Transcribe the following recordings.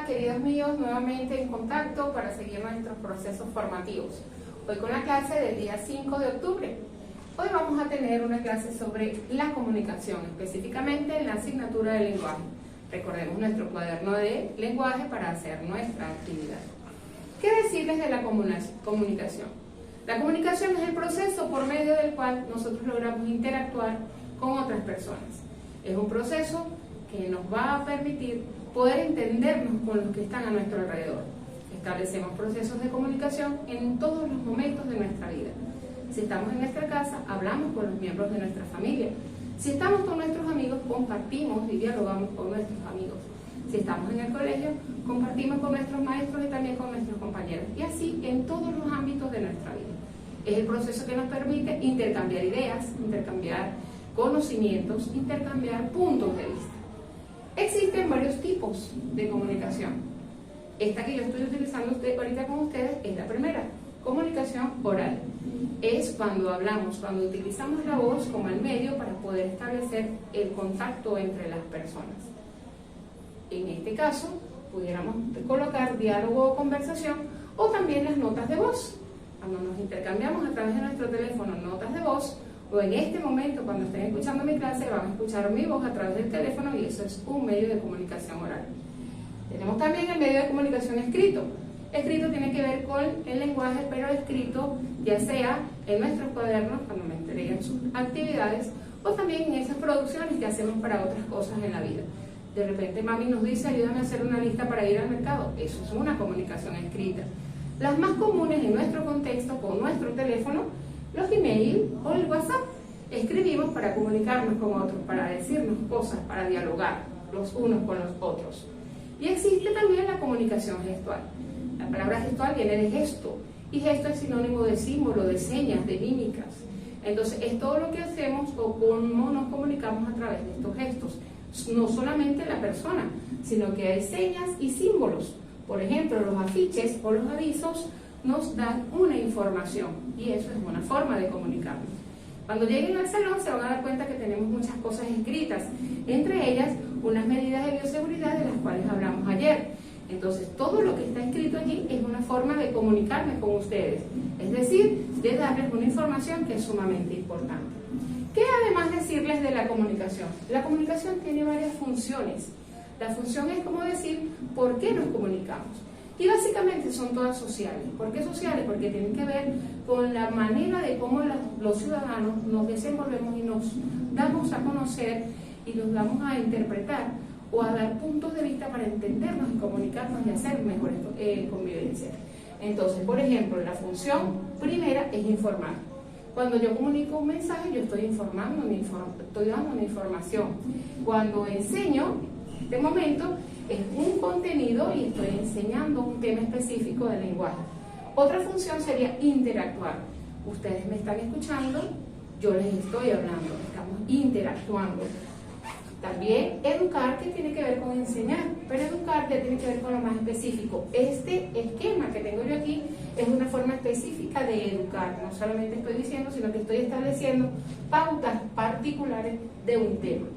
queridos míos, nuevamente en contacto para seguir nuestros procesos formativos. Hoy con la clase del día 5 de octubre. Hoy vamos a tener una clase sobre la comunicación, específicamente en la asignatura de lenguaje. Recordemos nuestro cuaderno de lenguaje para hacer nuestra actividad. ¿Qué decirles de la comunicación? La comunicación es el proceso por medio del cual nosotros logramos interactuar con otras personas. Es un proceso que nos va a permitir poder entendernos con los que están a nuestro alrededor. Establecemos procesos de comunicación en todos los momentos de nuestra vida. Si estamos en nuestra casa, hablamos con los miembros de nuestra familia. Si estamos con nuestros amigos, compartimos y dialogamos con nuestros amigos. Si estamos en el colegio, compartimos con nuestros maestros y también con nuestros compañeros. Y así en todos los ámbitos de nuestra vida. Es el proceso que nos permite intercambiar ideas, intercambiar conocimientos, intercambiar puntos de vista. Existen varios tipos de comunicación. Esta que yo estoy utilizando ahorita con ustedes es la primera, comunicación oral. Es cuando hablamos, cuando utilizamos la voz como el medio para poder establecer el contacto entre las personas. En este caso, pudiéramos colocar diálogo o conversación o también las notas de voz. Cuando nos intercambiamos a través de nuestro teléfono notas de voz, o en este momento, cuando estén escuchando mi clase, van a escuchar mi voz a través del teléfono y eso es un medio de comunicación oral. Tenemos también el medio de comunicación escrito. Escrito tiene que ver con el lenguaje, pero escrito ya sea en nuestros cuadernos, cuando me entreguen sus actividades, o también en esas producciones que hacemos para otras cosas en la vida. De repente mami nos dice, ayúdame a hacer una lista para ir al mercado. Eso es una comunicación escrita. Las más comunes en nuestro contexto, con nuestro teléfono, los email o el WhatsApp. Escribimos para comunicarnos con otros, para decirnos cosas, para dialogar los unos con los otros. Y existe también la comunicación gestual. La palabra gestual viene de gesto, y gesto es sinónimo de símbolo, de señas, de mímicas. Entonces es todo lo que hacemos o cómo nos comunicamos a través de estos gestos. No solamente la persona, sino que hay señas y símbolos. Por ejemplo, los afiches o los avisos nos dan una información y eso es una forma de comunicarnos. Cuando lleguen al salón se van a dar cuenta que tenemos muchas cosas escritas, entre ellas unas medidas de bioseguridad de las cuales hablamos ayer. Entonces todo lo que está escrito allí es una forma de comunicarme con ustedes, es decir, de darles una información que es sumamente importante. ¿Qué además decirles de la comunicación? La comunicación tiene varias funciones. La función es como decir por qué nos comunicamos. Y básicamente son todas sociales. ¿Por qué sociales? Porque tienen que ver con la manera de cómo los ciudadanos nos desenvolvemos y nos damos a conocer y nos damos a interpretar o a dar puntos de vista para entendernos y comunicarnos y hacer mejores convivencias. Entonces, por ejemplo, la función primera es informar. Cuando yo comunico un mensaje, yo estoy informando, estoy dando una información. Cuando enseño, en este momento, es un contenido y estoy enseñando un tema específico del lenguaje. Otra función sería interactuar. Ustedes me están escuchando, yo les estoy hablando, estamos interactuando. También educar, que tiene que ver con enseñar, pero educar ya tiene que ver con lo más específico. Este esquema que tengo yo aquí es una forma específica de educar. No solamente estoy diciendo, sino que estoy estableciendo pautas particulares de un tema.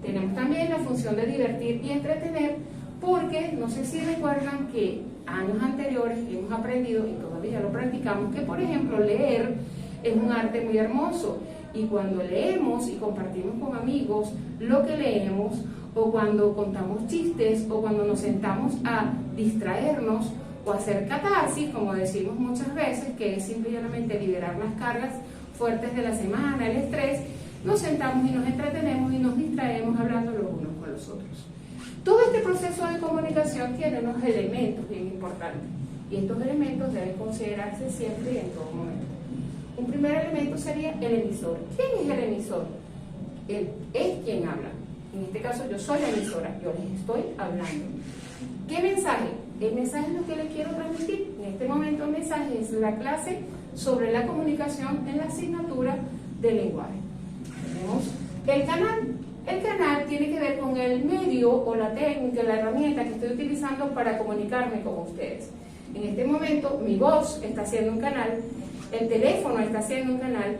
Tenemos también la función de divertir y entretener, porque no sé si recuerdan que años anteriores hemos aprendido, y todavía lo practicamos, que por ejemplo leer es un arte muy hermoso. Y cuando leemos y compartimos con amigos lo que leemos, o cuando contamos chistes, o cuando nos sentamos a distraernos o a hacer catarsis, como decimos muchas veces, que es simplemente liberar las cargas fuertes de la semana, el estrés, nos sentamos y nos entretenemos y nos distraemos hablando los unos con los otros. Todo este proceso de comunicación tiene unos elementos bien importantes y estos elementos deben considerarse siempre y en todo momento. Un primer elemento sería el emisor. ¿Quién es el emisor? Él es quien habla. En este caso yo soy la emisora, yo les estoy hablando. ¿Qué mensaje? El mensaje es lo que les quiero transmitir. En este momento el mensaje es la clase sobre la comunicación en la asignatura de lenguaje. Tenemos el canal. El canal tiene que ver con el medio o la técnica, la herramienta que estoy utilizando para comunicarme con ustedes. En este momento mi voz está haciendo un canal, el teléfono está haciendo un canal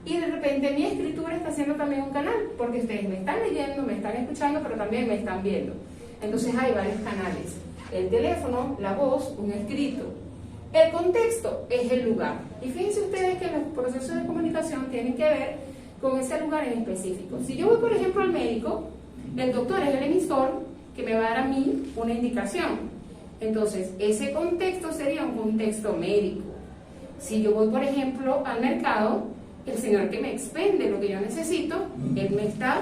y de repente mi escritura está haciendo también un canal, porque ustedes me están leyendo, me están escuchando, pero también me están viendo. Entonces hay varios canales. el teléfono, la voz, un escrito. El contexto es el lugar. Y fíjense ustedes que los procesos de comunicación tienen que ver con ese lugar en específico. Si yo voy, por ejemplo, al médico, el doctor es el emisor que me va a dar a mí una indicación. Entonces, ese contexto sería un contexto médico. Si yo voy, por ejemplo, al mercado, el señor que me expende lo que yo necesito, él me está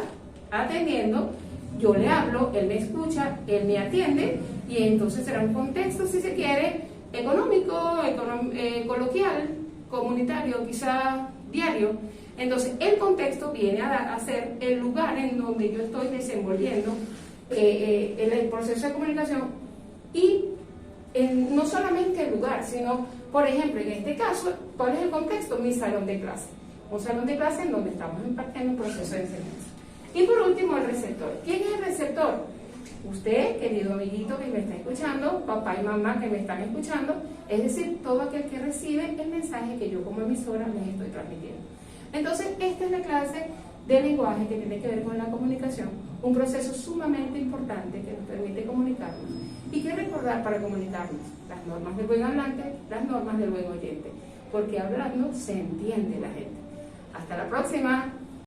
atendiendo, yo le hablo, él me escucha, él me atiende, y entonces será un contexto, si se quiere, económico, coloquial, comunitario, quizá diario. Entonces, el contexto viene a ser el lugar en donde yo estoy desenvolviendo en el proceso de comunicación, y no solamente el lugar, sino, por ejemplo, en este caso, ¿cuál es el contexto? Mi salón de clase. Un salón de clase en donde estamos impartiendo un proceso de enseñanza. Y por último, el receptor. ¿Quién es el receptor? Usted, querido amiguito que me está escuchando, papá y mamá que me están escuchando, es decir, todo aquel que recibe el mensaje que yo como emisora les estoy transmitiendo. Entonces, esta es la clase de lenguaje que tiene que ver con la comunicación, un proceso sumamente importante que nos permite comunicarnos. ¿Y qué recordar para comunicarnos? Las normas del buen hablante, las normas del buen oyente, porque hablando se entiende la gente. Hasta la próxima.